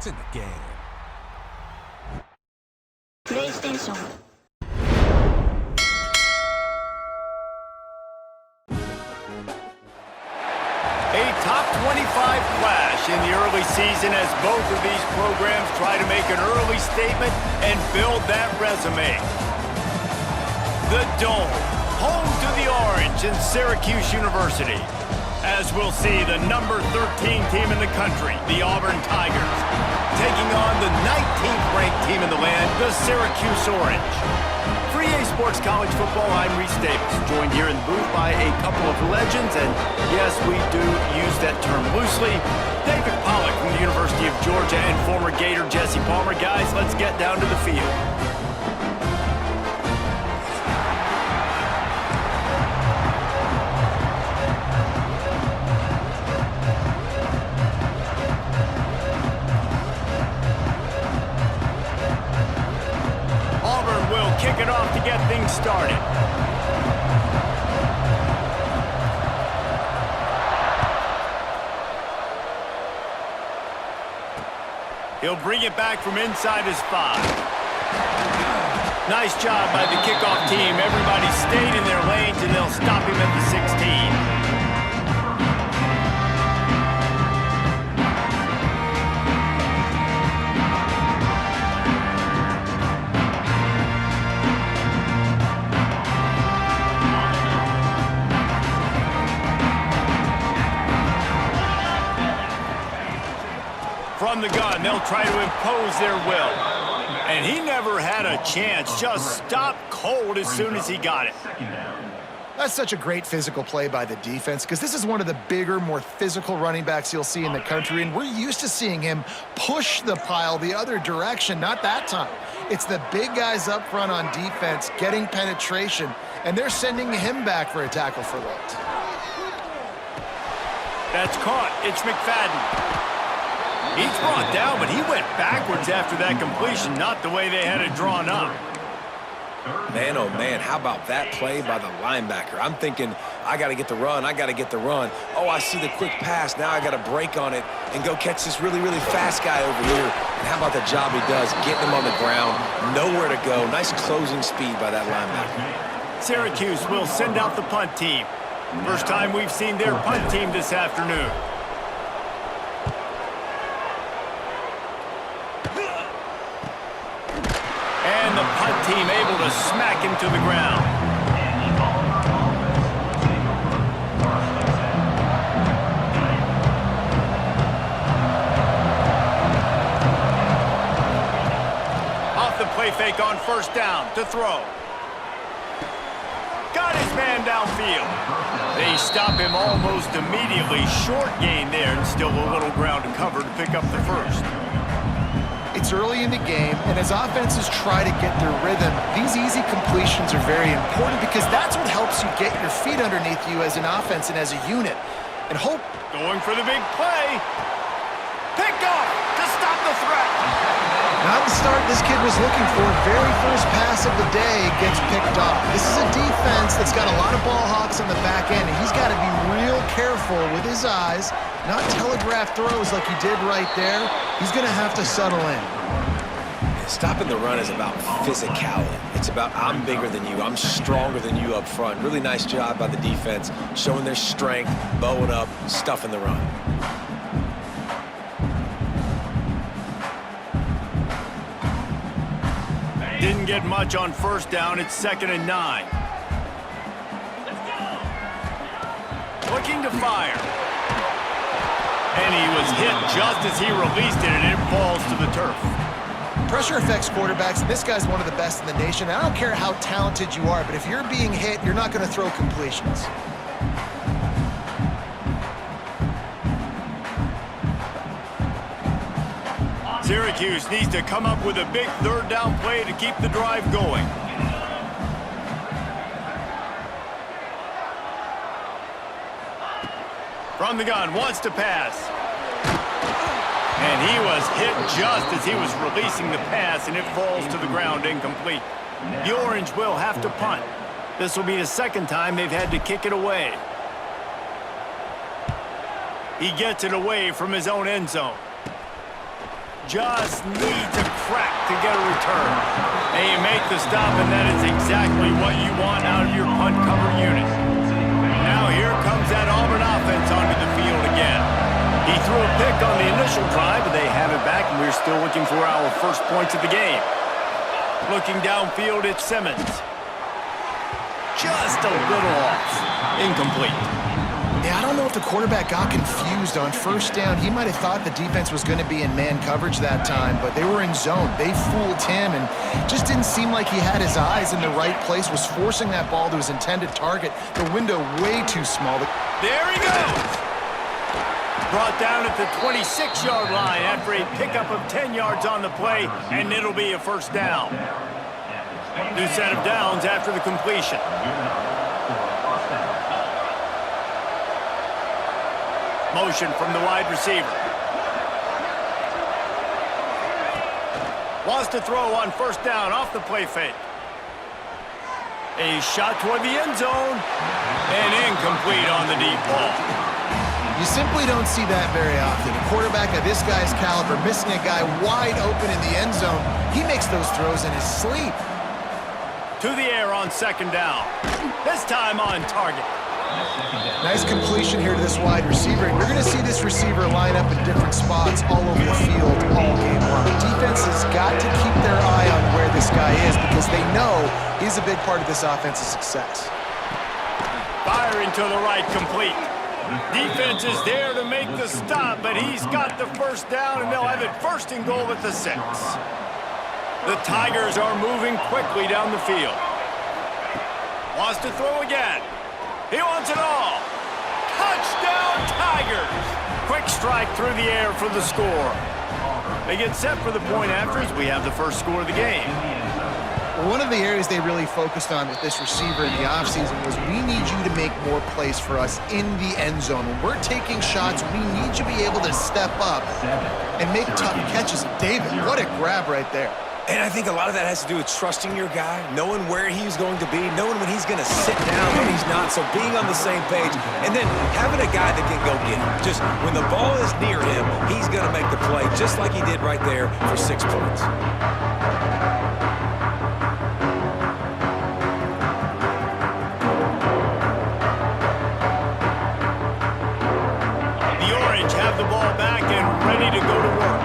It's in the game. PlayStation. A top 25 flash in the early season as both of these programs try to make an early statement and build that resume. The Dome, home to the Orange in Syracuse University. As we'll see, the number 13 team in the country, the Auburn Tigers, taking on the 19th ranked team in the land, the Syracuse Orange. For EA Sports College Football, I'm Reese Davis, joined here in the booth by a couple of legends, and yes, we do use that term loosely. David Pollack from the University of Georgia and former Gator Jesse Palmer. Guys, let's get down to the field. Kick it off to get things started. He'll bring it back from inside his 5. Nice job by the kickoff team. Everybody stayed in their lanes, and they'll stop him at the 16. From the gun, they'll try to impose their will. And he never had a chance, just stopped cold as soon as he got it. That's such a great physical play by the defense because this is one of the bigger, more physical running backs you'll see in the country, and we're used to seeing him push the pile the other direction. Not that time. It's the big guys up front on defense getting penetration, and they're sending him back for a tackle for loss. That's caught. It's McFadden. He's brought down, but he went backwards after that completion, not the way they had it drawn up. Man, oh man, how about that play by the linebacker? I'm thinking, I got to get the run, I got to get the run. Oh, I see the quick pass, now I got to break on it and go catch this really, really fast guy over here. And how about the job he does, getting him on the ground, nowhere to go. Nice closing speed by that linebacker. Syracuse will send out the punt team. First time we've seen their punt team this afternoon. And the punt team able to smack him to the ground. Off the play fake on first down to throw. Got his man downfield. They stop him almost immediately. Short gain there and still a little ground to cover to pick up the first. It's early in the game, and as offenses try to get their rhythm, these easy completions are very important because that's what helps you get your feet underneath you as an offense and as a unit. And hope... Going for the big play. Picked off to stop the threat. Not the start this kid was looking for. Very first pass of the day gets picked off. This is a defense that's got a lot of ball hawks on the back end, and he's got to be real careful with his eyes, not telegraph throws like he did right there. He's going to have to settle in. Stopping the run is about physicality. It's about I'm bigger than you, I'm stronger than you up front. Really nice job by the defense, showing their strength, bowing up, stuffing the run. Didn't get much on first down. It's 2nd and 9. Looking to fire. And he was hit just as he released it, and it falls to the turf. Pressure affects quarterbacks, and this guy's one of the best in the nation. I don't care how talented you are, but if you're being hit, you're not going to throw completions. Syracuse needs to come up with a big third down play to keep the drive going. From the gun, wants to pass. And he was hit just as he was releasing the pass, and it falls to the ground incomplete. The Orange will have to punt. This will be the second time they've had to kick it away. He gets it away from his own end zone. just needs a crack to get a return. And you make the stop, and that is exactly what you want out of your punt cover unit. Now here comes that Auburn offense onto the field again. He threw a pick on the initial drive, but they have it back, and we're still looking for our first points of the game. Looking downfield, it's Simmons. Just a little off. Incomplete. Yeah, I don't know if the quarterback got confused on first down. He might have thought the defense was going to be in man coverage that time, but they were in zone. They fooled him and just didn't seem like he had his eyes in the right place, was forcing that ball to his intended target. The window way too small. There he goes! Brought down at the 26-yard line after a pickup of 10 yards on the play, and it'll be a first down. New set of downs after the completion. Motion from the wide receiver. Wants to throw on first down off the play fake. A shot toward the end zone, and incomplete on the deep ball. You simply don't see that very often. A quarterback of this guy's caliber missing a guy wide open in the end zone. He makes those throws in his sleep. To the air on second down. This time on target. Nice completion here to this wide receiver. And you're going to see this receiver line up in different spots all over the field all game long. Defense has got to keep their eye on where this guy is because they know he's a big part of this offense's success. Firing to the right, complete. Defense is there to make the stop, but he's got the first down, and they'll have it first and goal at the 6. The Tigers are moving quickly down the field. Wants to throw again. He wants it all. Touchdown, Tigers! Quick strike through the air for the score. They get set for the point after as we have the first score of the game. One of the areas they really focused on with this receiver in the offseason was we need you to make more plays for us in the end zone. When we're taking shots, we need you to be able to step up and make tough catches. David, what a grab right there. And I think a lot of that has to do with trusting your guy, knowing where he's going to be, knowing when he's going to sit down, when he's not, so being on the same page, and then having a guy that can go get him. Just when the ball is near him, he's going to make the play, just like he did right there for 6 points. The Orange have the ball back and ready to go to work.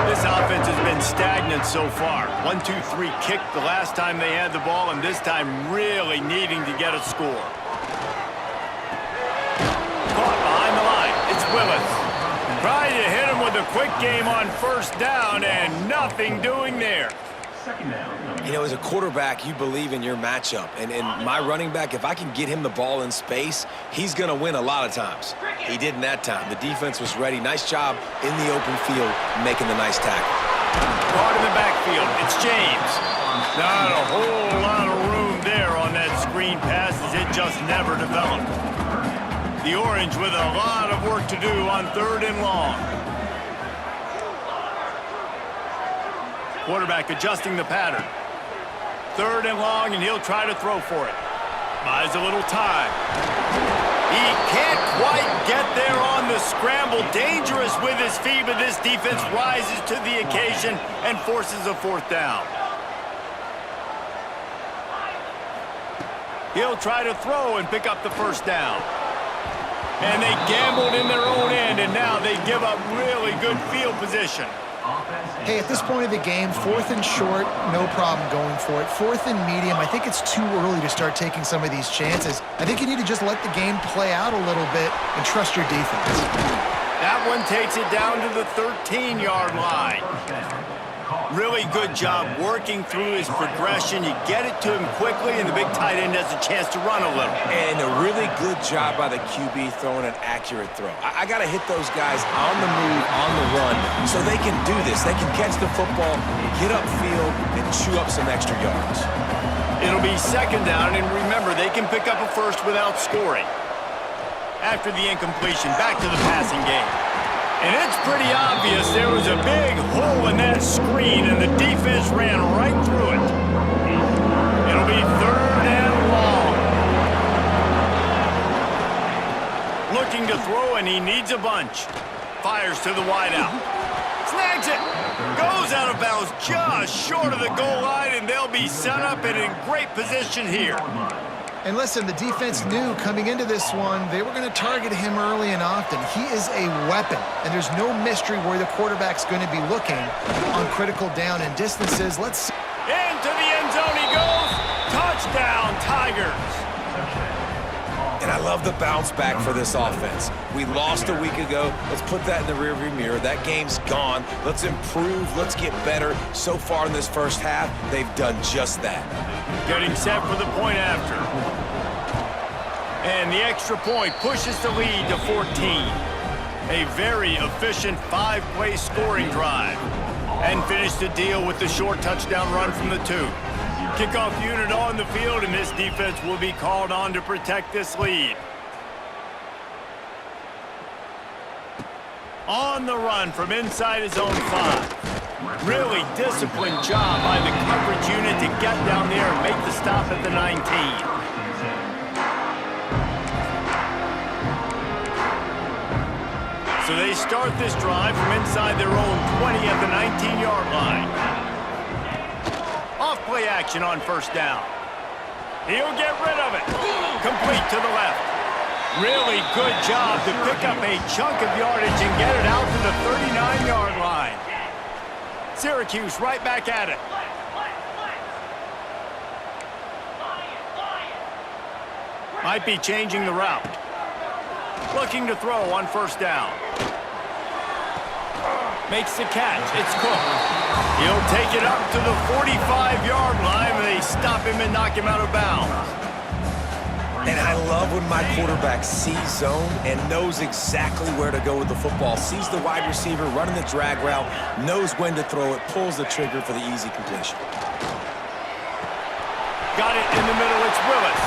This offense has been stagnant so far. 1-2-3 kick the last time they had the ball, and this time really needing to get a score. Caught behind the line. It's Willis. Trying to hit him with a quick game on first down, and nothing doing there. You know, as a quarterback, you believe in your matchup. And my running back, if I can get him the ball in space, he's going to win a lot of times. He didn't that time. The defense was ready. Nice job in the open field making the nice tackle. Caught in the backfield. It's James. Not a whole lot of room there on that screen pass as it just never developed. The Orange with a lot of work to do on 3rd and long. Quarterback adjusting the pattern. 3rd and long, and he'll try to throw for it. Buys a little time. He can't quite get there on the scramble. Dangerous with his feet, but this defense rises to the occasion and forces a 4th down. He'll try to throw and pick up the first down. And they gambled in their own end, and now they give up really good field position. Hey, at this point of the game, 4th and short, no problem going for it. 4th and medium, I think it's too early to start taking some of these chances. I think you need to just let the game play out a little bit and trust your defense. That one takes it down to the 13-yard line. Really good job working through his progression. You get it to him quickly, and the big tight end has a chance to run a little. And a really good job by the QB throwing an accurate throw. I got to hit those guys on the move, on the run, so they can do this. They can catch the football, get upfield, and chew up some extra yards. It'll be 2nd down, and remember, they can pick up a first without scoring. After the incompletion, back to the passing game. And it's pretty obvious there was a big hole in that screen, and the defense ran right through it. It'll be 3rd and long. Looking to throw, and he needs a bunch. Fires to the wideout. Snags it. Goes out of bounds just short of the goal line, and they'll be set up and in great position here. And listen, the defense knew coming into this one, they were going to target him early and often. He is a weapon, and there's no mystery where the quarterback's going to be looking on critical down and distances. Let's see. Into the end zone he goes. Touchdown, Tigers. And I love the bounce back for this offense. We lost a week ago. Let's put that in the rearview mirror. That game's gone. Let's improve. Let's get better. So far in this first half, they've done just that. Getting set for the point after. And the extra point pushes the lead to 14. A very efficient 5-play scoring drive. And finish the deal with the short touchdown run from the 2. Kickoff unit on the field, and this defense will be called on to protect this lead. On the run from inside his own 5. Really disciplined job by the coverage unit to get down there and make the stop at the 19. So they start this drive from inside their own 20 at the 19-yard line. Off-play action on first down. He'll get rid of it. Complete to the left. Really good job to pick up a chunk of yardage and get it out to the 39-yard line. Syracuse right back at it. Might be changing the route. Looking to throw on first down. Makes the catch. It's Cook. He'll take it up to the 45-yard line, and they stop him and knock him out of bounds. And I love when my quarterback sees zone and knows exactly where to go with the football. Sees the wide receiver running the drag route, knows when to throw it, pulls the trigger for the easy completion. Got it in the middle. It's Willis.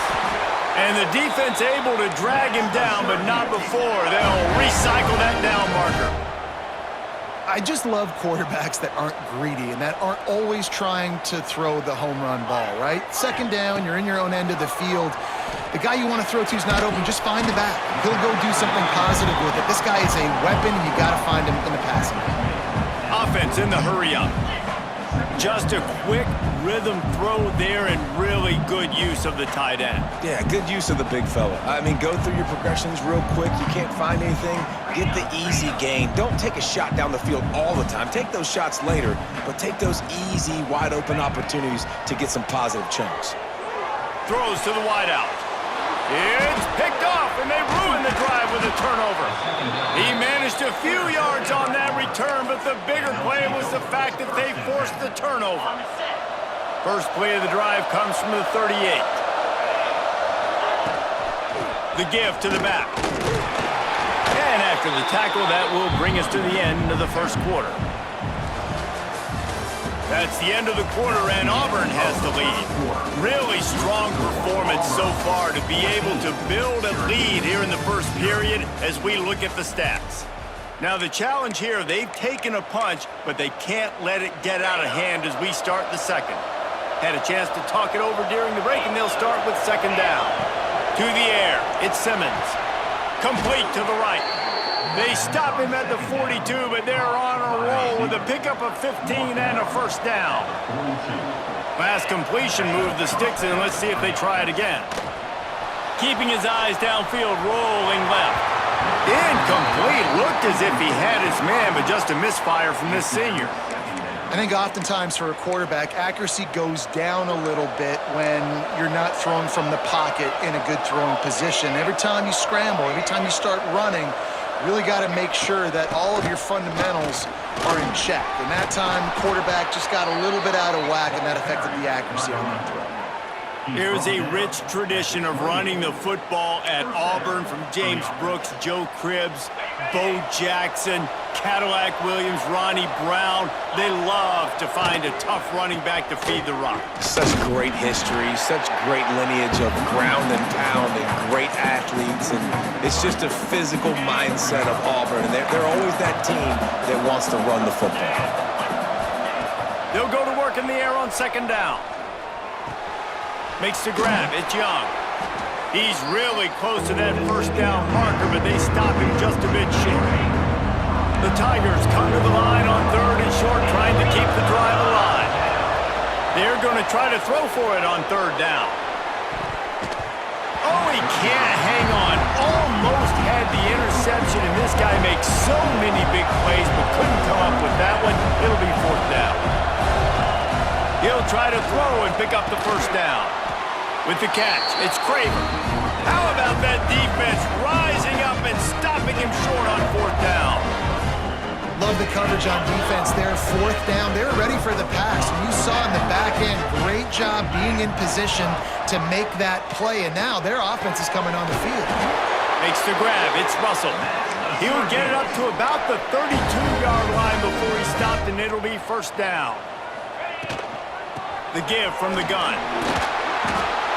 And the defense able to drag him down, but not before. They'll recycle that down marker. I just love quarterbacks that aren't greedy and that aren't always trying to throw the home run ball, right? Second down, you're in your own end of the field. The guy you want to throw to is not open. Just find the back. He'll go do something positive with it. This guy is a weapon, and you got to find him in the passing game. Offense in the hurry up. Just a quick rhythm throw there and really good use of the tight end. Yeah, good use of the big fella. I mean, go through your progressions real quick. You can't find anything. Get the easy gain. Don't take a shot down the field all the time. Take those shots later, but take those easy, wide-open opportunities to get some positive chunks. Throws to the wideout. It's picked off, and they ruin the drive with a turnover. He managed a few yards on that return, but the bigger play was the fact that they forced the turnover. First play of the drive comes from the 38. The give to the back. And after the tackle, that will bring us to the end of the first quarter. That's the end of the quarter, and Auburn has the lead. Really strong performance so far to be able to build a lead here in the first period as we look at the stats. Now the challenge here, they've taken a punch, but they can't let it get out of hand as we start the second. Had a chance to talk it over during the break, and they'll start with second down. To the air, it's Simmons. Complete to the right. They stop him at the 42, but they're on a roll with a pickup of 15 and a first down. Last completion moved the sticks in. Let's see if they try it again. Keeping his eyes downfield, rolling left. Incomplete. Looked as if he had his man, but just a misfire from this senior. I think oftentimes for a quarterback, accuracy goes down a little bit when you're not throwing from the pocket in a good throwing position. Every time you scramble, every time you start running, really got to make sure that all of your fundamentals are in check. And that time, quarterback just got a little bit out of whack, and that affected the accuracy on that throw. Here's a rich tradition of running the football at Auburn from James Brooks, Joe Cribbs, Bo Jackson, Cadillac Williams, Ronnie Brown. They love to find a tough running back to feed the rock. Such great history, such great lineage of ground and pound and great athletes. And it's just a physical mindset of Auburn. And they're always that team that wants to run the football. They'll go to work in the air on second down. Makes the grab. It's Young. He's really close to that first down marker, but they stop him just a bit short. The Tigers come to the line on 3rd and short, trying to keep the drive alive. They're going to try to throw for it on 3rd down. Oh, he can't hang on. Almost had the interception, and this guy makes so many big plays, but couldn't come up with that one. It'll be 4th down. He'll try to throw and pick up the 1st down. With the catch, it's Craver. How about that defense rising up and stopping him short on 4th down? Love the coverage on defense there. 4th down, they're ready for the pass. And you saw in the back end, great job being in position to make that play. And now their offense is coming on the field. Makes the grab. It's Russell. He'll get it up to about the 32-yard line before he stopped, and it'll be 1st down. The give from the gun.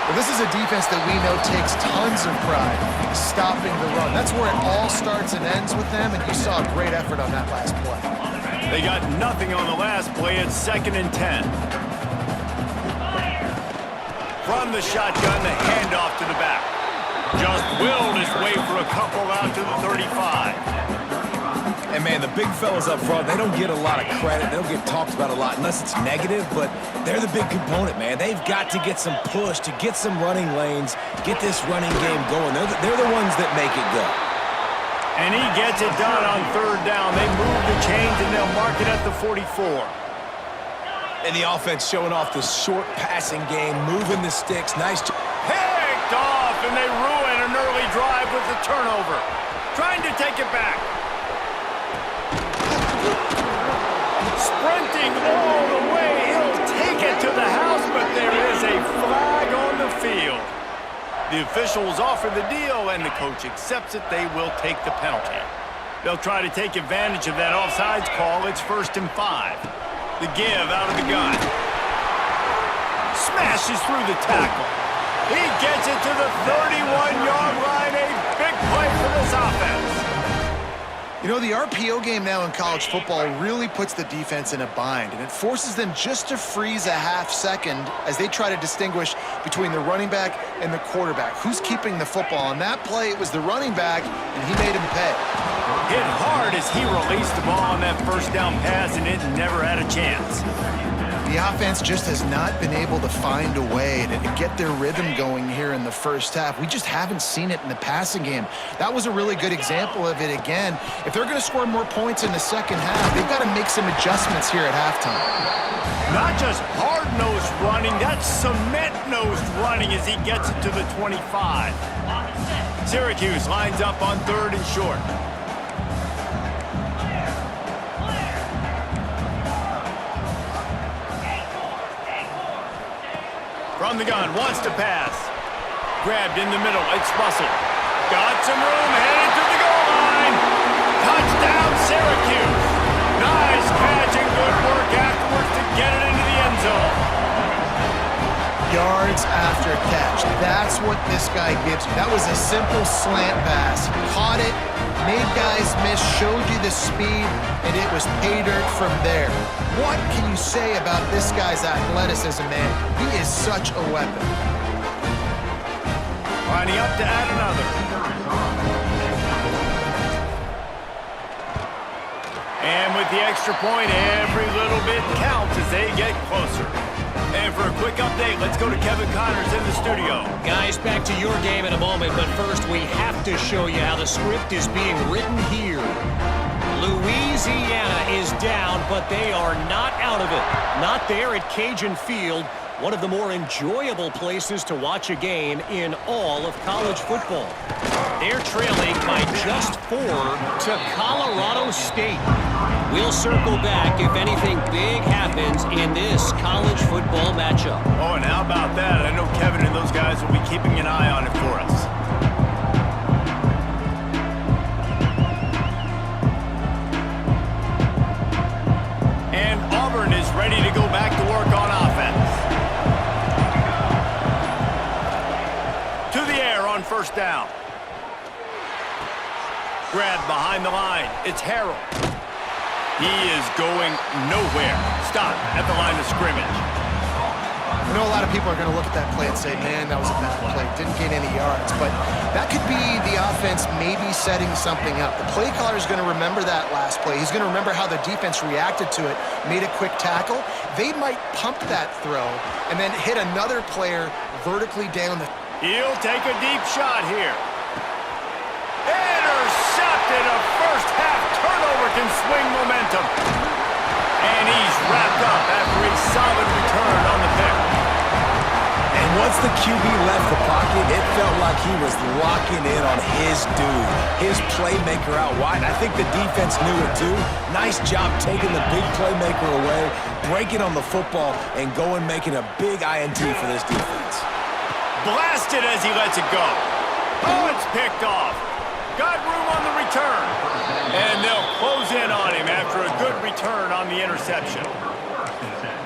Well, this is a defense that we know takes tons of pride stopping the run. That's where it all starts and ends with them, and you saw a great effort on that last play. They got nothing on the last play. It's 2nd and 10. From the shotgun, the handoff to the back. Just willed his way for a couple out to the 35. And, man, the big fellas up front, they don't get a lot of credit. They don't get talked about a lot unless it's negative, but they're the big component, man. They've got to get some push, to get some running lanes, get this running game going. They're the ones that make it go. And he gets it done on 3rd down. They move the chains, and they'll mark it at the 44. And the offense showing off the short passing game, moving the sticks. Nice job. Picked off, and they ruin an early drive with the turnover. Trying to take it back. Sprinting all the way. He'll take it to the house, but there is a flag on the field. The officials offer the deal, and the coach accepts it. They will take the penalty. They'll try to take advantage of that offsides call. It's 1st and 5. The give out of the gun. Smashes through the tackle. He gets it to the 31-yard line. A big play for this offense. You know, the RPO game now in college football really puts the defense in a bind, and it forces them just to freeze a half second as they try to distinguish between the running back and the quarterback. Who's keeping the football? On that play, it was the running back, and he made him pay. Hit hard as he released the ball on that 1st down pass, and it never had a chance. The offense just has not been able to find a way to get their rhythm going here in the 1st half. We just haven't seen it in the passing game. That was a really good example of it again. If they're going to score more points in the 2nd half, they've got to make some adjustments here at halftime. Not just hard-nosed running, that's cement-nosed running as he gets it to the 25. Syracuse lines up on 3rd and short. From the gun, wants to pass. Grabbed in the middle, it's Russell. Got some room, headed to the goal line. Touchdown, Syracuse. Nice catch and good work afterwards to get it into the end zone. Yards after catch. That's what this guy gives you. That was a simple slant pass. He caught it, made guys miss, showed you the speed, and it was pay dirt from there. What can you say about this guy's athleticism, man? He is such a weapon. Lining up to add another. And with the extra point, every little bit counts as they get closer. And for a quick update, let's go to Kevin Connors in the studio. Guys, back to your game in a moment, but first we have to show you how the script is being written here. Louisiana is down, but they are not out of it. Not there at Cajun Field, one of the more enjoyable places to watch a game in all of college football. They're trailing by just 4 to Colorado State. We'll circle back if anything big happens in this college football matchup. Oh, and how about that? I know Kevin and those guys will be keeping an eye on it for us. And Auburn is ready to go back to work on offense. To the air on 1st down. Grabbed behind the line. It's Harrell. He is going nowhere. Stop at the line of scrimmage. I know a lot of people are going to look at that play and say, man, that was a bad play. Didn't gain any yards. But that could be the offense maybe setting something up. The play caller is going to remember that last play. He's going to remember how the defense reacted to it, made a quick tackle. They might pump that throw and then hit another player vertically down the... He'll take a deep shot here. Intercepted. A first-half turnover can swing momentum. And he's wrapped up after a solid return on the pick. And once the QB left the pocket, it felt like he was locking in on his dude, his playmaker out wide. I think the defense knew it too. Nice job taking the big playmaker away, breaking on the football, and going making a big INT for this defense. Blasted as he lets it go. Oh, it's picked off. Got room on the return. And they'll close in on him after a good return on the interception.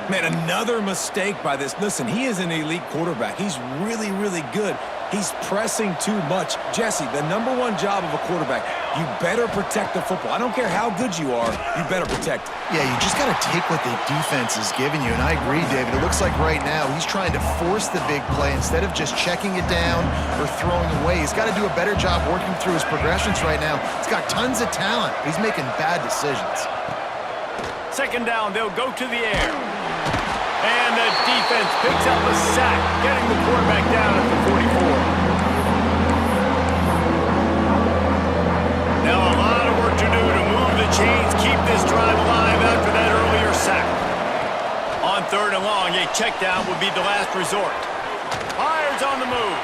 Man, another mistake by this. Listen, he is an elite quarterback. He's really, really good. He's pressing too much. Jesse, the #1 job of a quarterback, you better protect the football. I don't care how good you are, you better protect it. Yeah, you just got to take what the defense is giving you. And I agree, David. It looks like right now he's trying to force the big play instead of just checking it down or throwing away. He's got to do a better job working through his progressions right now. He's got tons of talent. He's making bad decisions. Second down, they'll go to the air. And the defense picks up a sack, getting the quarterback down at the 44. Now a lot of work to do to move the chains, keep this drive alive after that earlier sack. On third and long, a check down would be the last resort. Fires on the move.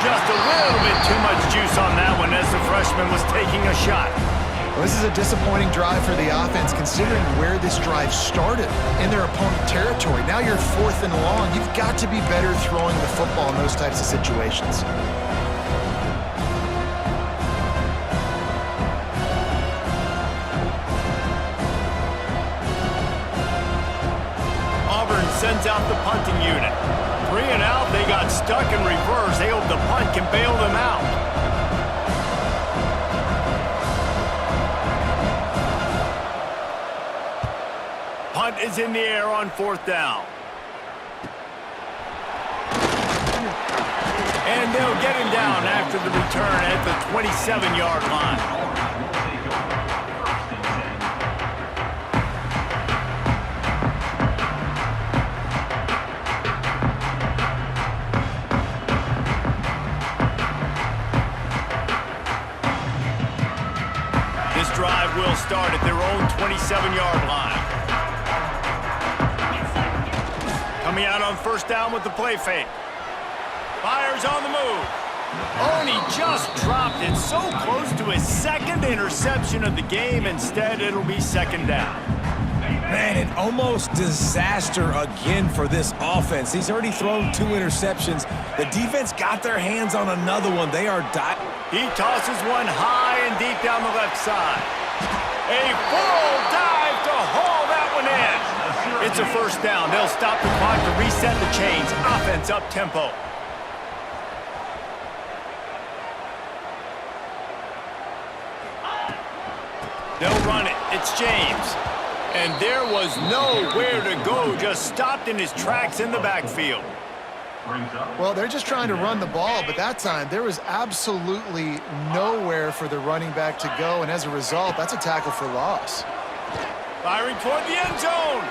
Just a little bit too much juice on that one as the freshman was taking a shot. Well, this is a disappointing drive for the offense considering where this drive started in their opponent territory. Now you're 4th and long. You've got to be better throwing the football in those types of situations. Auburn sends out the punting unit. 3 and out, they got stuck in reverse. They hope the punt can bail them out. Punt is in the air on 4th down. And they'll get him down after the return at the 27-yard line. This drive will start at their own 27-yard line. Coming out on 1st down with the play fake. Fires on the move. Oh, and he just dropped it so close to his 2nd interception of the game. Instead, it'll be 2nd down. Man, an almost disaster again for this offense. He's already thrown 2 interceptions. The defense got their hands on another one. They are He tosses one high and deep down the left side. A full dive to haul that one in. It's a 1st down. They'll stop the clock to reset the chains. Offense up tempo. They'll run it. It's James. And there was nowhere to go. Just stopped in his tracks in the backfield. Well, they're just trying to run the ball, but that time there was absolutely nowhere for the running back to go. And as a result, that's a tackle for loss. Firing toward the end zone.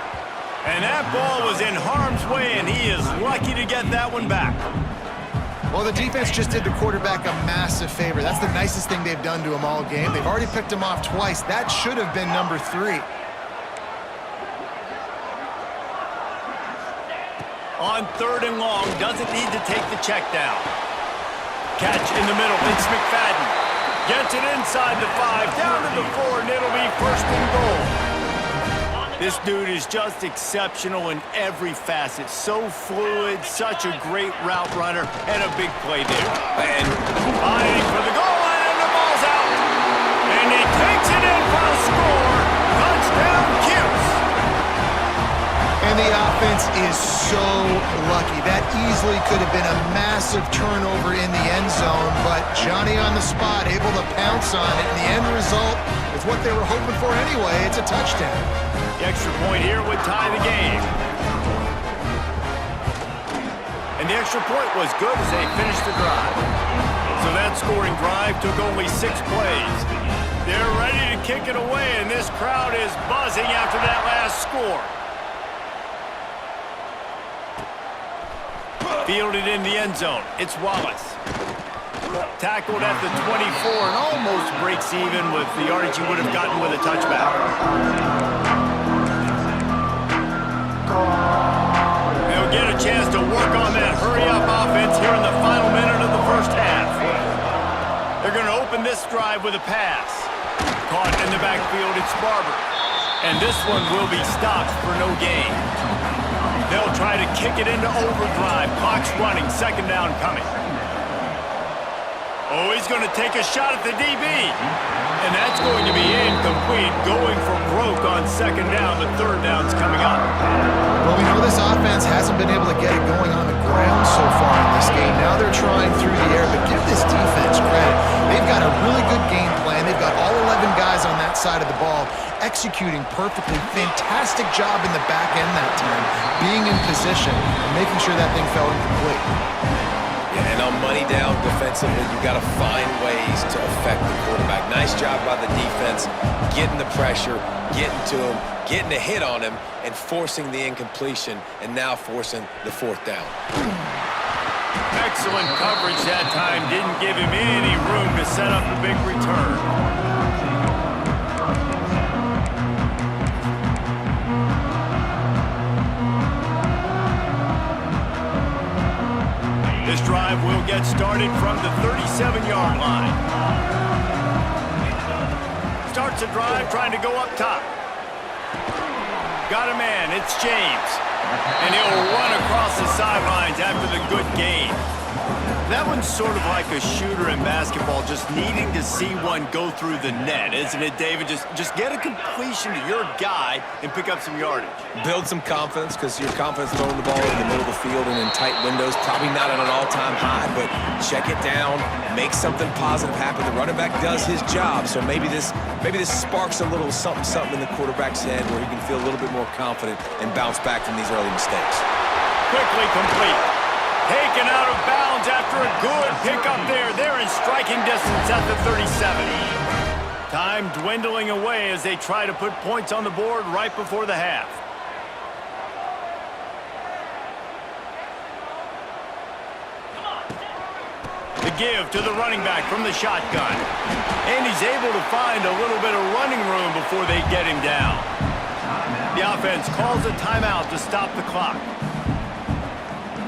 And that ball was in harm's way, and he is lucky to get that one back. Well, the defense just did the quarterback a massive favor. That's the nicest thing they've done to him all game. They've already picked him off twice. That should have been number 3. On 3rd and long, doesn't need to take the check down. Catch in the middle, it's McFadden. Gets it inside the 5, down to the 4, and it'll be 1st and goal. This dude is just exceptional in every facet. So fluid, such a great route runner, and a big play there. And fighting for the goal line, and the ball's out. And he takes it in for a score. Touchdown, Cuse. And the offense is so lucky. That easily could have been a massive turnover in the end zone, but Johnny on the spot, able to pounce on it. And the end result is what they were hoping for anyway. It's a touchdown. The extra point here would tie the game. And the extra point was good as they finished the drive. So that scoring drive took only 6 plays. They're ready to kick it away, and this crowd is buzzing after that last score. Fielded in the end zone. It's Wallace. Tackled at the 24 and almost breaks even with the yardage he would have gotten with a touchback. They'll get a chance to work on that hurry-up offense here in the final minute of the first half. They're going to open this drive with a pass. Caught in the backfield, it's Barber. And this one will be stopped for no gain. They'll try to kick it into overdrive. Clock's running, second down coming. Oh, he's going to take a shot at the DB. And that's going to be incomplete, going for broke on second down. The third down's coming up. Well, we know this offense hasn't been able to get it going on the ground so far in this game. Now they're trying through the air, but give this defense credit. They've got a really good game plan. They've got all 11 guys on that side of the ball executing perfectly. Fantastic job in the back end that time, being in position and making sure that thing fell incomplete. Yeah, and on money down defensively, you've got to find ways to affect the quarterback. Nice job by the defense, getting the pressure, getting to him, getting a hit on him, and forcing the incompletion, and now forcing the fourth down. Excellent coverage that time. Didn't give him any room to set up a big return. This drive will get started from the 37-yard line. Starts a drive trying to go up top. Got a man, it's James. And he'll run across the sidelines after the good gain. That one's sort of like a shooter in basketball, just needing to see one go through the net, isn't it, David? Just get a completion to your guy and pick up some yardage. Build some confidence, because your confidence throwing the ball in the middle of the field and in tight windows, probably not at an all-time high, but check it down, make something positive happen. The running back does his job, so maybe this sparks a little something in the quarterback's head where he can feel a little bit more confident and bounce back from these early mistakes. Quickly complete. Taken out of bounds after a good pickup there. They're in striking distance at the 37. Time dwindling away as they try to put points on the board right before the half. The give to the running back from the shotgun. And he's able to find a little bit of running room before they get him down. The offense calls a timeout to stop the clock.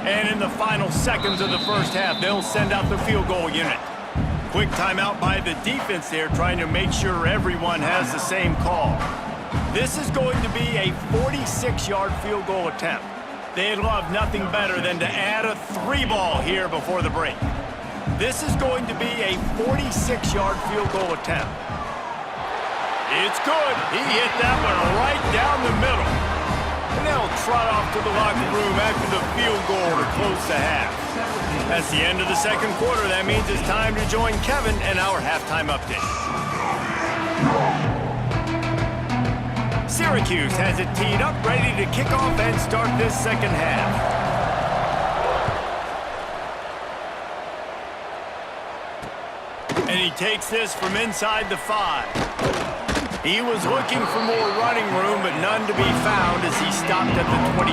And in the final seconds of the first half, they'll send out the field goal unit. Quick timeout by the defense there, trying to make sure everyone has the same call. This is going to be a 46-yard field goal attempt. They'd love nothing better than to add a 3-ball here before the break. This is going to be a 46-yard field goal attempt. It's good. He hit that one right down the middle. And they'll trot off to the locker room after the field goal to close the half. That's the end of the second quarter. That means it's time to join Kevin and our halftime update. Syracuse has it teed up, ready to kick off and start this second half. And he takes this from inside the 5. He was looking for more running room, but none to be found as he stopped at the 23.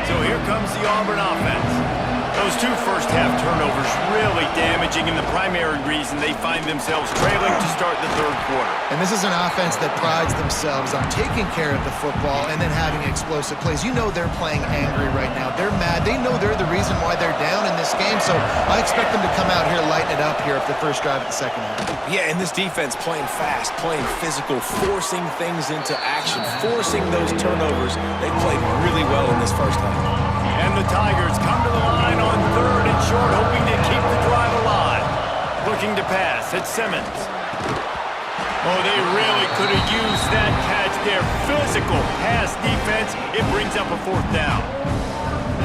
So here comes the Auburn offense. Those 2 first-half turnovers really damaging, and the primary reason they find themselves trailing to start the third quarter. And this is an offense that prides themselves on taking care of the football and then having explosive plays. You know they're playing angry right now. They're mad. They know they're the reason why they're down in this game, so I expect them to come out here, lighten it up here at the first drive of the second half. Yeah, and this defense playing fast, playing physical, forcing things into action, forcing those turnovers. They played really well in this first half. And the Tigers come to the line on third and short, hoping to keep the drive alive. Looking to pass, it's Simmons. Oh, they really could have used that catch there. Physical pass defense, it brings up a fourth down.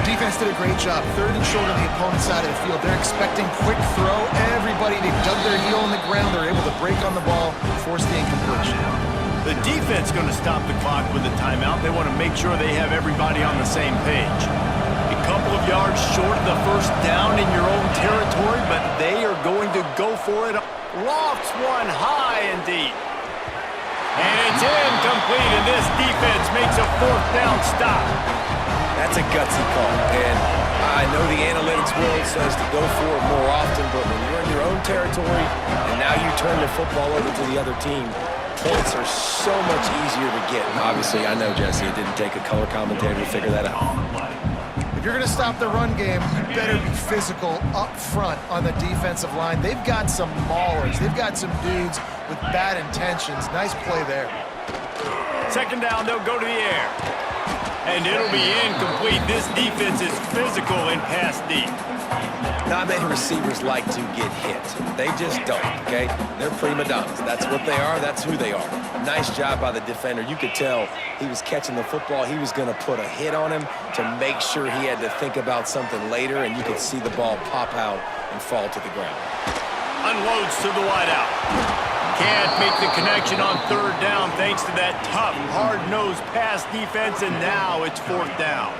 Defense did a great job. Third and short on the opponent's side of the field. They're expecting quick throw. Everybody, they dug their heel on the ground. They're able to break on the ball, force the incompletion. The defense going to stop the clock with a timeout. They want to make sure they have everybody on the same page. A couple of yards short of the first down in your own territory, but they are going to go for it. Lofts one high and deep. And it's incomplete, and this defense makes a fourth down stop. That's a gutsy call, and I know the analytics world says to go for it more often, but when you're in your own territory and now you turn the football over to the other team, points are so much easier to get. Obviously, I know, Jesse, it didn't take a color commentator to figure that out. If you're going to stop the run game, you better be physical up front on the defensive line. They've got some maulers. They've got some dudes with bad intentions. Nice play there. Second down, they'll go to the air. And it'll be incomplete. This defense is physical in pass deep. Not many receivers like to get hit. They just don't, okay? They're prima donnas. That's what they are. That's who they are. Nice job by the defender. You could tell he was catching the football. He was going to put a hit on him to make sure he had to think about something later, and you could see the ball pop out and fall to the ground. Unloads to the wideout. Can't make the connection on third down thanks to that tough, hard-nosed pass defense, and now it's fourth down.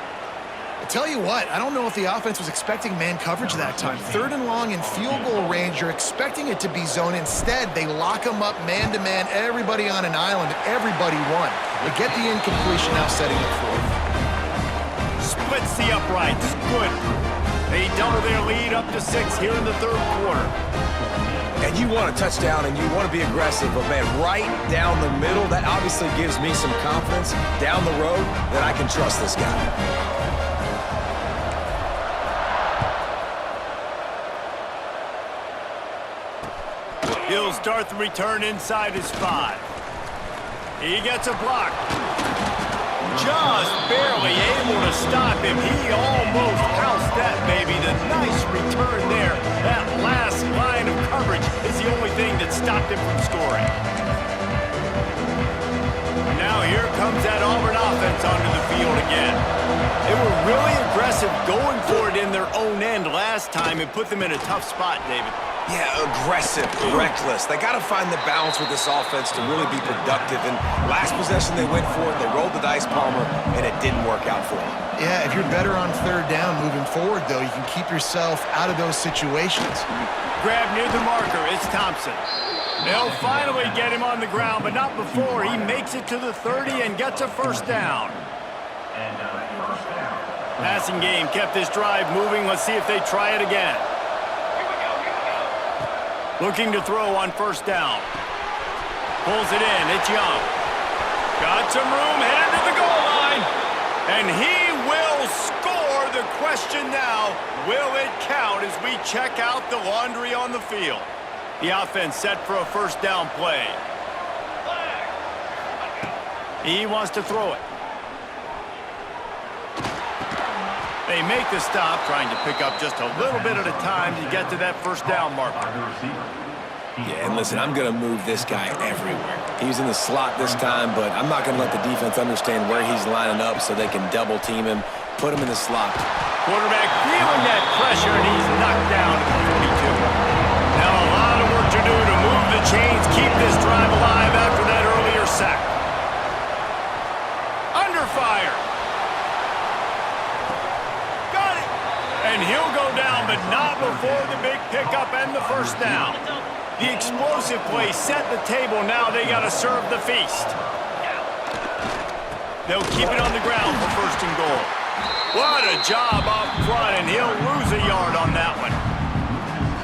I tell you what, I don't know if the offense was expecting man coverage that time. Third and long in field goal range, you're expecting it to be zone. Instead, they lock them up man-to-man, everybody on an island, everybody won. They get the incompletion, now setting it fourth. Splits the uprights. Good. They double their lead up to 6 here in the third quarter. And you want a touchdown and you want to be aggressive, but man, right down the middle, that obviously gives me some confidence down the road that I can trust this guy. He'll start the return inside his 5. He gets a block. Just barely able to stop him. He almost housed that baby. The nice return there. That last line of coverage is the only thing that stopped him from scoring. Now here comes that Auburn offense onto the field again. They were really aggressive going for it in their own end last time and put them in a tough spot, David. Yeah, aggressive, reckless. They got to find the balance with this offense to really be productive. And last possession, they went for it. They rolled the dice, Palmer, and it didn't work out for them. Yeah, if you're better on third down moving forward, though, you can keep yourself out of those situations. Grab near the marker. It's Thompson. They'll finally get him on the ground, but not before he makes it to the 30 and gets a first down. Passing game kept this drive moving. Let's see if they try it again. Looking to throw on first down. Pulls it in. It's Young. Got some room. Headed to the goal line. And he will score. The question now, will it count as we check out the laundry on the field? The offense set for a first down play. He wants to throw it. They make the stop, trying to pick up just a little bit at a time to get to that first down marker. Yeah, and listen, I'm going to move this guy everywhere. He's in the slot this time, but I'm not going to let the defense understand where he's lining up so they can double team him, put him in the slot. Quarterback feeling that pressure, and he's knocked down to the 42. Now a lot of work to do to move the chains, keep this drive alive after that earlier sack. Under fire. Got it. And he'll go down, but not before the big pickup and the first down. The explosive play set the table. Now they got to serve the feast. They'll keep it on the ground for first and goal. What a job up front, and he'll lose a yard on that one.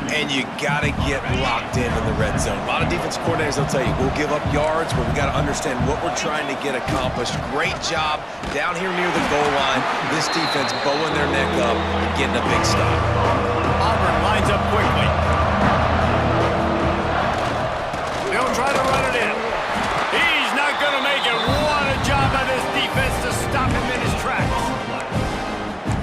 And you got to get locked in the red zone. A lot of defensive coordinators will tell you, we'll give up yards, but we got to understand what we're trying to get accomplished. Great job down here near the goal line. This defense bowing their neck up and getting a big stop. Auburn lines up quickly. They'll try to run it in. He's not going to make it. What a job by this defense to stop him in his tracks.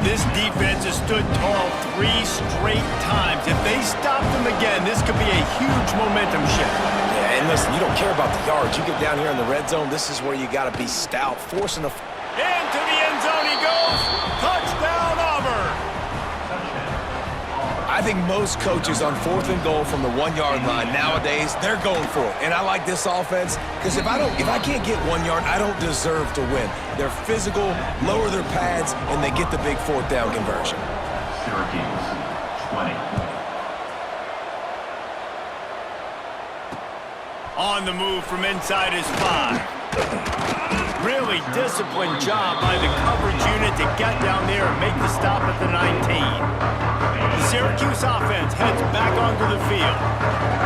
This defense has stood tall 3 straight times. If they stop them again, this could be a huge momentum shift. Yeah, and listen, you don't care about the yards. You get down here in the red zone, this is where you got to be stout, forcing the... Into the end zone he goes. Touchdown, Auburn. I I think most coaches on 4th and goal from the 1-yard line nowadays, they're going for it. And I like this offense because if I can't get 1 yard, I don't deserve to win. They're physical, lower their pads, and they get the big 4th down conversion. Syracuse, 20. On the move from inside his 5. Really disciplined job by the coverage unit to get down there and make the stop at the 19. The Syracuse offense heads back onto the field.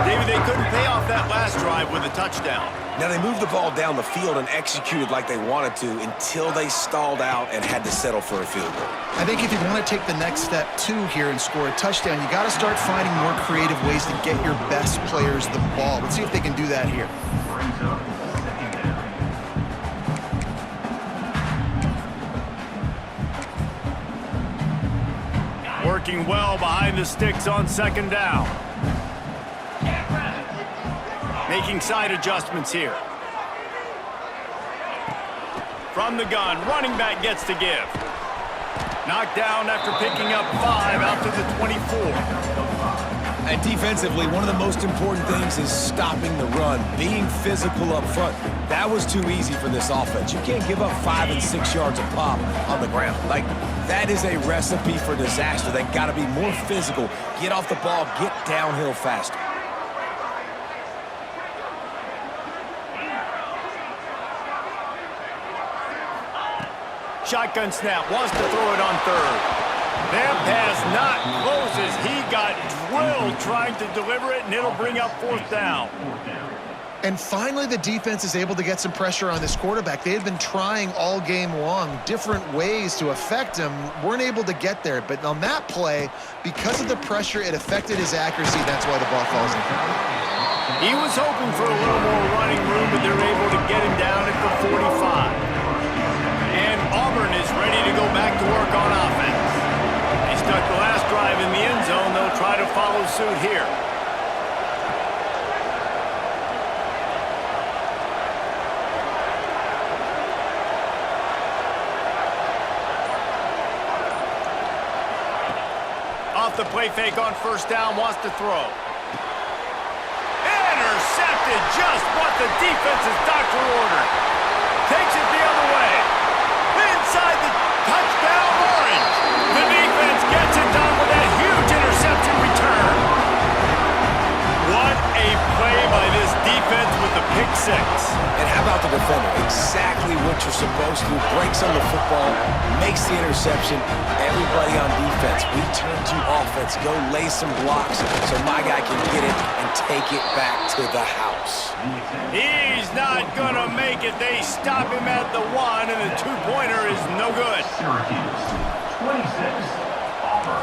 David, they couldn't pay off that last drive with a touchdown. Now, they moved the ball down the field and executed like they wanted to until they stalled out and had to settle for a field goal. I think if you want to take the next step, too, here and score a touchdown, you got to start finding more creative ways to get your best players the ball. Let's see if they can do that here. Working well behind the sticks on 2nd down. Making side adjustments here. From the gun, running back gets to give. Knocked down after picking up 5 out to the 24. And defensively, one of the most important things is stopping the run, being physical up front. That was too easy for this offense. You can't give up 5 and 6 yards a pop on the ground. Like, that is a recipe for disaster. They got to be more physical, get off the ball, get downhill faster. Shotgun snap, wants to throw it on 3rd. That pass not closes. He got drilled trying to deliver it, and it'll bring up 4th down. And finally, the defense is able to get some pressure on this quarterback. They had been trying all game long different ways to affect him, weren't able to get there. But on that play, because of the pressure, it affected his accuracy. That's why the ball falls in. He was hoping for a little more running room, but they're able to get him down at the 45. And Auburn is ready to go back to work on offense. They stuck the last drive in the end zone. They'll try to follow suit here. Off the play fake on 1st down, wants to throw. Intercepted, just what the defense's doctor ordered. Takes it the other way. Inside the touchdown orange. The defense gets it done with that huge interception return. What a play by this defense with the pick 6. And how about the defender? Exactly what you're supposed to do. Breaks on the football, makes the interception. Everybody on defense, we turn to offense. Go lay some blocks so my guy can get it and take it back to the house. He's not going to make it. They stop him at the 1, and the 2-pointer is no good. Syracuse, 26. Auburn,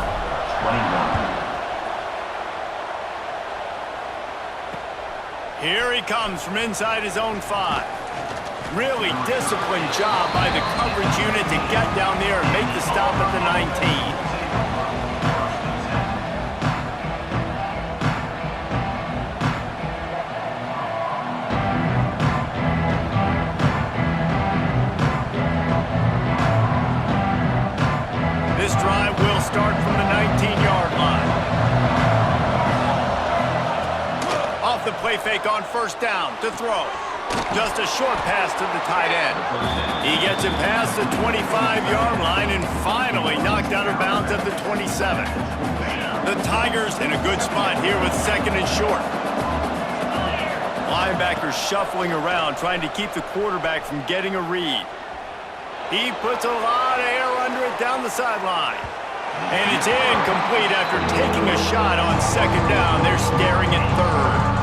21. Here he comes from inside his own 5. Really disciplined job by the coverage unit to get down there and make the stop at the 19. This drive will start from the 19-yard line. Off the play fake on 1st down to throw. Just a short pass to the tight end. He gets it past the 25-yard line and finally knocked out of bounds at the 27. The Tigers in a good spot here with 2nd and short. Linebackers shuffling around trying to keep the quarterback from getting a read. He puts a lot of air under it down the sideline. And it's incomplete after taking a shot on 2nd down. They're staring at 3rd.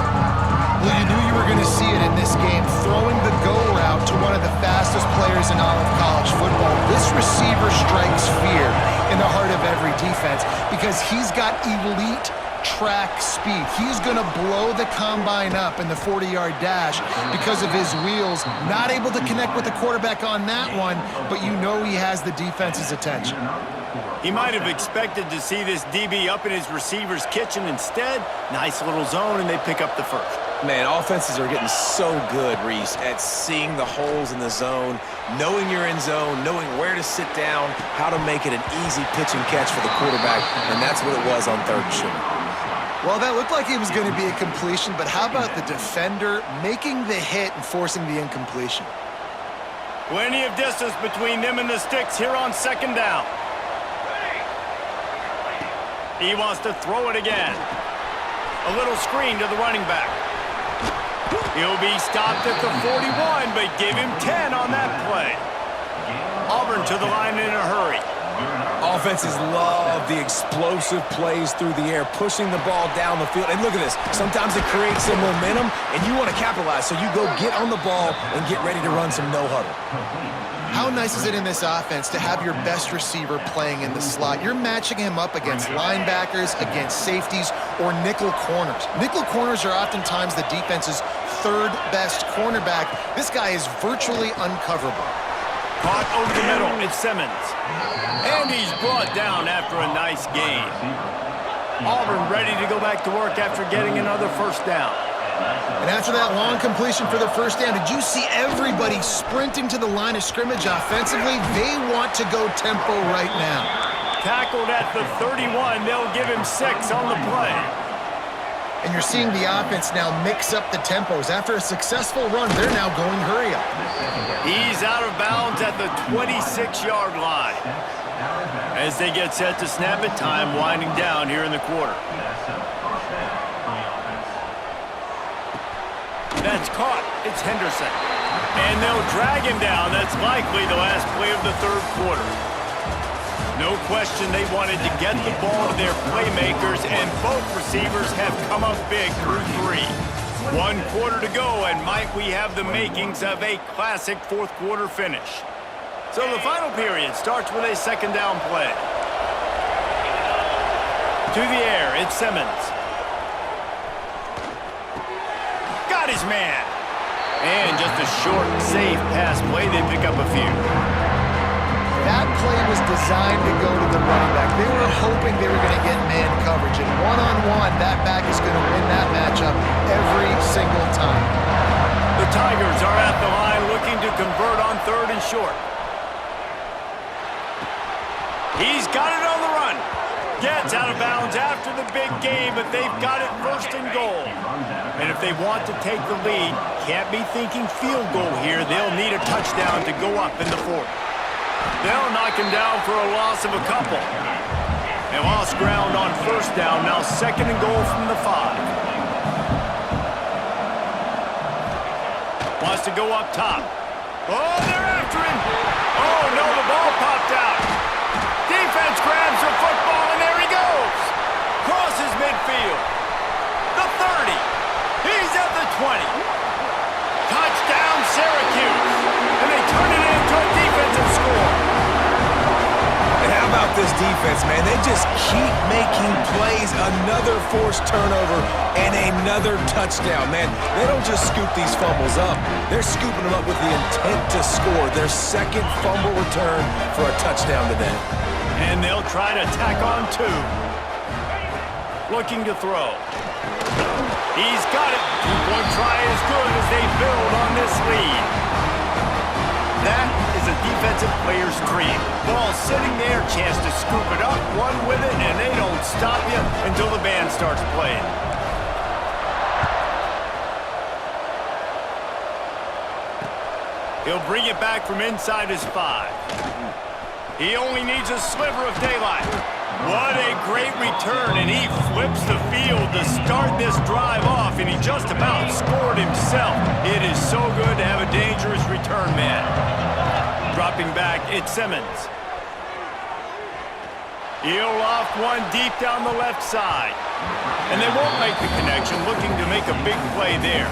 Well, you knew you were going to see it in this game, throwing the go route to one of the fastest players in all of college football. This receiver strikes fear in the heart of every defense because he's got elite track speed. He's going to blow the combine up in the 40-yard dash because of his wheels. Not able to connect with the quarterback on that one, but you know he has the defense's attention. He might have expected to see this DB up in his receiver's kitchen. Instead, nice little zone, and they pick up the first. Man, offenses are getting so good, Reese, at seeing the holes in the zone, knowing you're in zone, knowing where to sit down, how to make it an easy pitch and catch for the quarterback, and that's what it was on third and short. Well, that looked like it was going to be a completion, but how about the defender making the hit and forcing the incompletion? Plenty of distance between them and the sticks here on second down. He wants to throw it again. A little screen to the running back. He'll be stopped at the 41, but give him 10 on that play. Auburn to the line in a hurry. Offenses love the explosive plays through the air, pushing the ball down the field. And look at this. Sometimes it creates some momentum, and you want to capitalize, so you go get on the ball and get ready to run some no-huddle. How nice is it in this offense to have your best receiver playing in the slot? You're matching him up against linebackers, against safeties, or nickel corners. Nickel corners are oftentimes the defense's third best cornerback. This guy is virtually uncoverable. Caught over the middle, it's Simmons. And he's brought down after a nice gain. Auburn ready to go back to work after getting another first down. And after that long completion for the first down, did you see everybody sprinting to the line of scrimmage offensively? They want to go tempo right now. Tackled at the 31, they'll give him 6 on the play. And you're seeing the offense now mix up the tempos. After a successful run, they're now going hurry up. He's out of bounds at the 26-yard line. As they get set to snap it, time winding down here in the quarter. That's caught. It's Henderson. And they'll drag him down. That's likely the last play of the third quarter. No question they wanted to get the ball to their playmakers, and both receivers have come up big through 3. 1 quarter to go, and might we have the makings of a classic fourth quarter finish. So the final period starts with a second down play. To the air, it's Simmons. Got his man. And just a short, safe pass play. They pick up a few. That play was designed to go to the running back. They were hoping they were going to get man coverage. And one-on-one, that back is going to win that matchup every single time. The Tigers are at the line looking to convert on third and short. He's got it on the run. Gets out of bounds after the big game, but they've got it first and goal. And if they want to take the lead, can't be thinking field goal here. They'll need a touchdown to go up in the fourth. They'll knock him down for a loss of a couple. They lost ground on first down, now second and goal from the 5. Wants to go up top. Oh, they're after him. Oh, no, the ball popped out. Defense grabs the football, and there he goes. Crosses midfield. The 30. He's at the 20. Touchdown, Syracuse. And they turn it into a defensive score. And how about this defense, man? They just keep making plays. Another forced turnover and another touchdown, man. They don't just scoop these fumbles up. They're scooping them up with the intent to score. Their second fumble return for a touchdown today. And they'll try to tack on 2. Looking to throw. He's got it. 2-point try as good as they build on this lead. That is a defensive player's dream. Ball sitting there, chance to scoop it up, run with it, and they don't stop you until the band starts playing. He'll bring it back from inside his 5. He only needs a sliver of daylight. What a great return, and he flips the field to start this drive off, and he just about scored himself. It is so good to have a dangerous return man. Dropping back, it's Simmons. He'll loft one deep down the left side. And they won't make the connection, looking to make a big play there.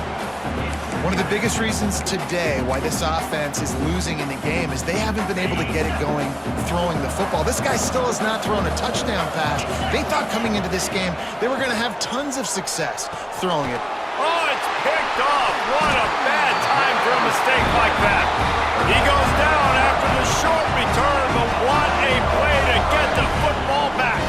One of the biggest reasons today why this offense is losing in the game is they haven't been able to get it going throwing the football. This guy still has not thrown a touchdown pass. They thought coming into this game they were going to have tons of success throwing it. Oh, it's picked off. What a bad time for for a mistake like that. He goes down after the short return, but what a play to get the football back.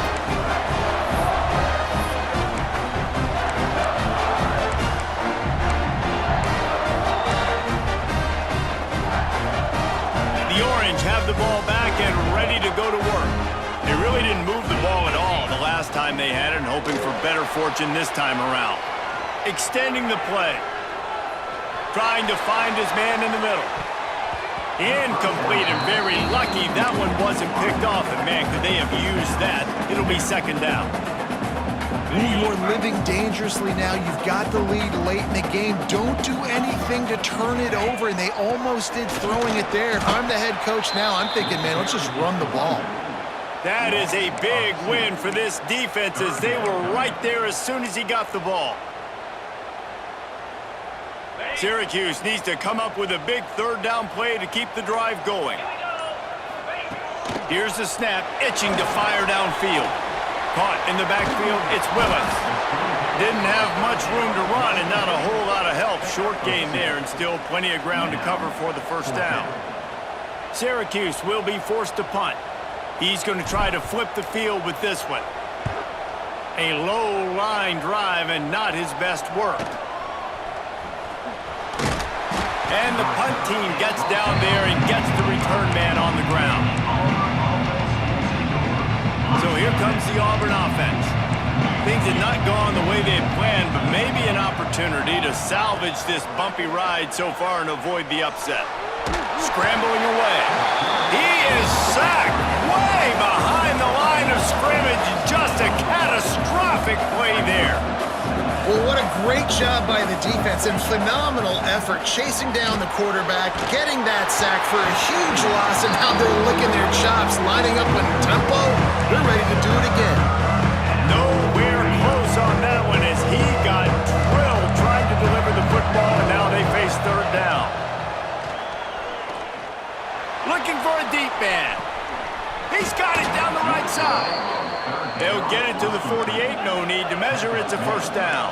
The Orange have the ball back and ready to go to work. They really didn't move the ball at all the last time they had it, and hoping for better fortune this time around. Extending the play. Trying to find his man in the middle. Incomplete, and very lucky that one wasn't picked off. And man, could they have used that. It'll be second down. You're living dangerously now. You've got the lead late in the game. Don't do anything to turn it over, and they almost did throwing it there. If I'm the head coach now, I'm thinking, man, let's just run the ball. That is a big win for this defense, as they were right there as soon as he got the ball. Syracuse needs to come up with a big third down play to keep the drive going. Here's the snap, itching to fire downfield. Caught in the backfield, it's Willis. Didn't have much room to run and not a whole lot of help. Short gain there, and still plenty of ground to cover for the first down. Syracuse will be forced to punt. He's going to try to flip the field with this one. A low line drive and not his best work. And the punt team gets down there and gets the return man on the ground. So here comes the Auburn offense. Things had not gone the way they had planned, but maybe an opportunity to salvage this bumpy ride so far and avoid the upset. Scrambling away. He is sacked way behind the line of scrimmage. Just a catastrophic play there. Well, what a great job by the defense and phenomenal effort chasing down the quarterback, getting that sack for a huge loss, and now they're licking their chops, lining up in tempo. They're ready to do it again. Nowhere close on that one as he got drilled trying to deliver the football, and now they face third down. Looking for a deep man. He's got it down the right side. They'll get it to the 48, no need to measure, it's a first down.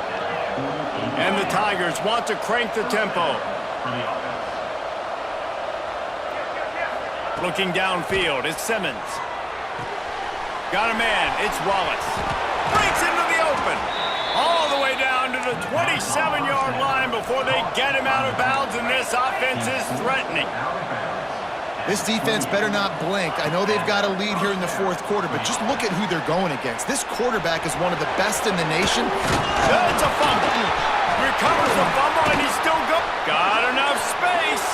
And the Tigers want to crank the tempo. Looking downfield, it's Simmons. Got a man, it's Wallace. Breaks into the open. All the way down to the 27-yard line before they get him out of bounds, and this offense is threatening. This defense better not blink. I know they've got a lead here in the fourth quarter, but just look at who they're going against. This quarterback is one of the best in the nation. It's a fumble. Recovers the fumble, and he's still going. Got enough space,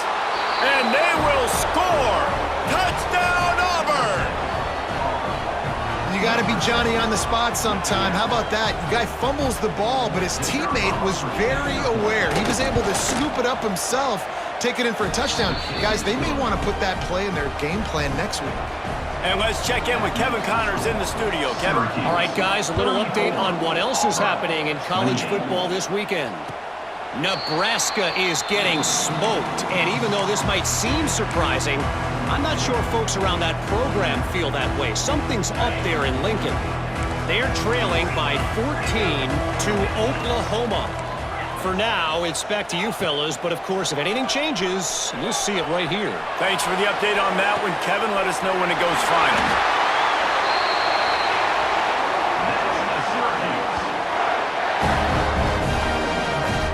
and they will score. Touchdown, Auburn. You got to be Johnny on the spot sometime. How about that? The guy fumbles the ball, but his teammate was very aware. He was able to scoop it up himself, take it in for a touchdown. Guys, they may want to put that play in their game plan next week. And let's check in with Kevin Connors in the studio. Kevin? All right, guys, a little update on what else is happening in college football this weekend. Nebraska is getting smoked, and even though this might seem surprising, I'm not sure folks around that program feel that way. Something's up there in Lincoln. They're trailing by 14 to Oklahoma. For now, it's back to you fellas, but of course, if anything changes, you'll see it right here. Thanks for the update on that one, Kevin. Let us know when it goes final.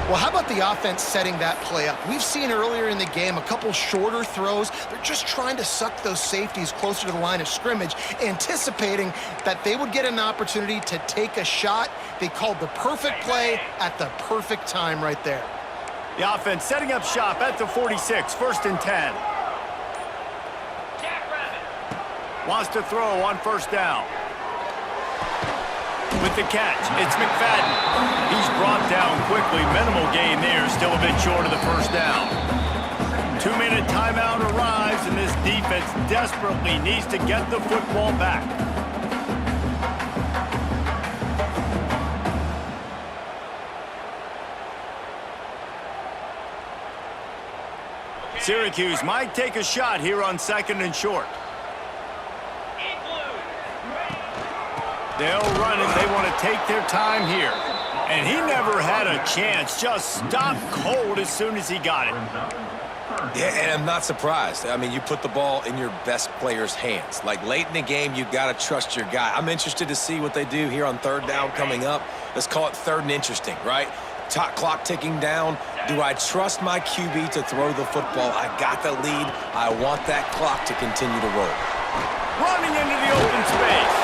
Well, how about the offense setting that play up? We've seen earlier in the game a couple shorter throws. They're just trying to suck those safeties closer to the line of scrimmage, anticipating that they would get an opportunity to take a shot. They called the perfect play at the perfect time right there. The offense setting up shop at the 46, 1st and 10. Wants to throw on first down. With the catch, it's McFadden. He's brought down quickly. Minimal gain there, still a bit short of the first down. 2-minute timeout arrives, and this defense desperately needs to get the football back. Syracuse might take a shot here on 2nd and short. They'll run it. They want to take their time here. And he never had a chance. Just stopped cold as soon as he got it. Yeah, and I'm not surprised. I mean, you put the ball in your best player's hands. Like, late in the game, you've got to trust your guy. I'm interested to see what they do here on third down coming up. Let's call it third and interesting, right? Top clock ticking down. Do I trust my QB to throw the football? I got the lead. I want that clock to continue to roll. Running into the open space.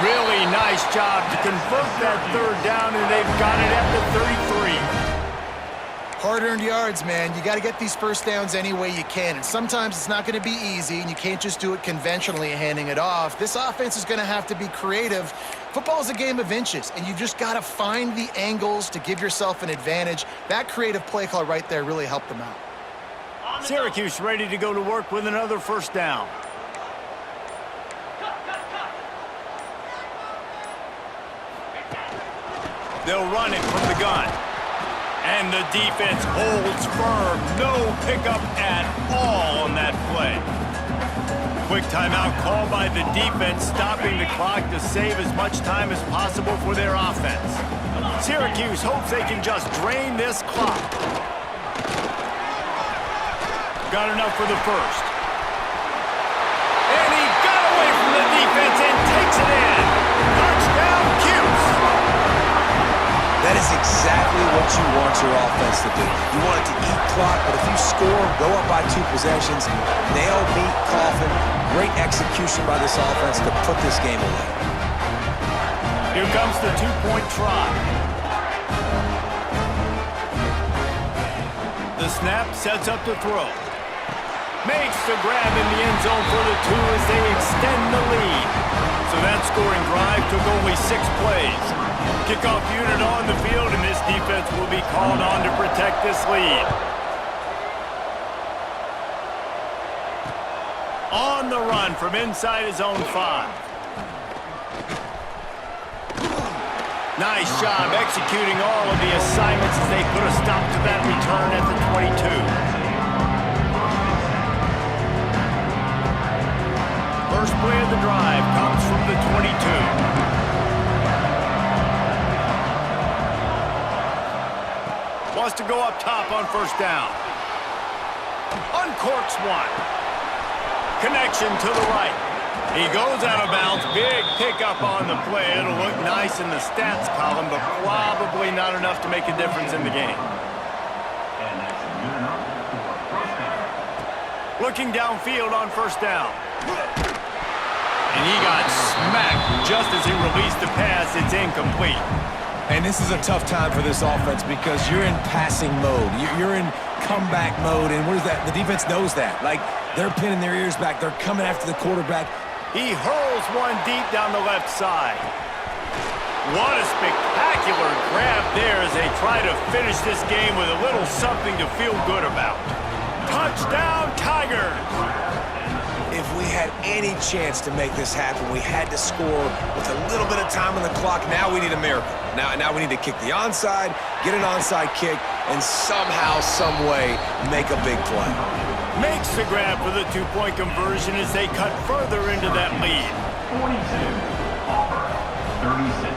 Really nice job to convert that third down, and they've got it at the 33. Hard-earned yards, man. You got to get these first downs any way you can. And sometimes it's not going to be easy, and you can't just do it conventionally handing it off. This offense is going to have to be creative. Football is a game of inches, and you've just got to find the angles to give yourself an advantage. That creative play call right there really helped them out. Syracuse ready to go to work with another first down. They'll run it from the gun. And the defense holds firm. No pickup at all on that play. Quick timeout call by the defense, stopping the clock to save as much time as possible for their offense. Syracuse hopes they can just drain this clock. Got enough for the first. And he got away from the defense and takes it in. Touchdown, Cuse. That is exactly what you want your offense to do. You want it to eat clock, but if you score, go up by 2 possessions, nail, meet, coffin, great execution by this offense to put this game away. Here comes the 2-point try. The snap sets up the throw. Makes the grab in the end zone for the 2 as they extend the lead. So that scoring drive took only 6 plays. Kickoff unit on the field, and this defense will be called on to protect this lead. On the run from inside his own 5. Nice job executing all of the assignments as they put a stop to that return at the 22. First play of the drive comes from the 22. Wants to go up top on first down. Uncorks one. Connection to the right. He goes out of bounds. Big pickup on the play. It'll look nice in the stats column, but probably not enough to make a difference in the game. Looking downfield on first down. And he got smacked just as he released the pass. It's incomplete. And this is a tough time for this offense because you're in passing mode. You're in comeback mode, and what is that? The defense knows that. Like, they're pinning their ears back. They're coming after the quarterback. He hurls one deep down the left side. What a spectacular grab there as they try to finish this game with a little something to feel good about. Touchdown, Tigers! If we had any chance to make this happen, we had to score with a little bit of time on the clock. Now we need a miracle. Now we need to kick the onside, get an onside kick, and somehow, some way, make a big play. Makes the grab for the 2-point conversion as they cut further into that lead. 42, Auburn, 36.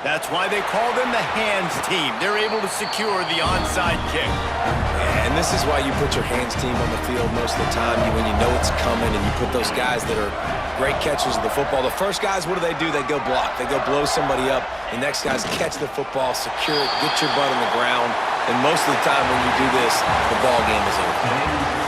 That's why they call them the hands team. They're able to secure the onside kick. And this is why you put your hands team on the field most of the time, when you know it's coming, and you put those guys that are great catchers of the football. The first guys, what do? They go block. They go blow somebody up. The next guys catch the football, secure it, get your butt on the ground. And most of the time when you do this, the ball game is over.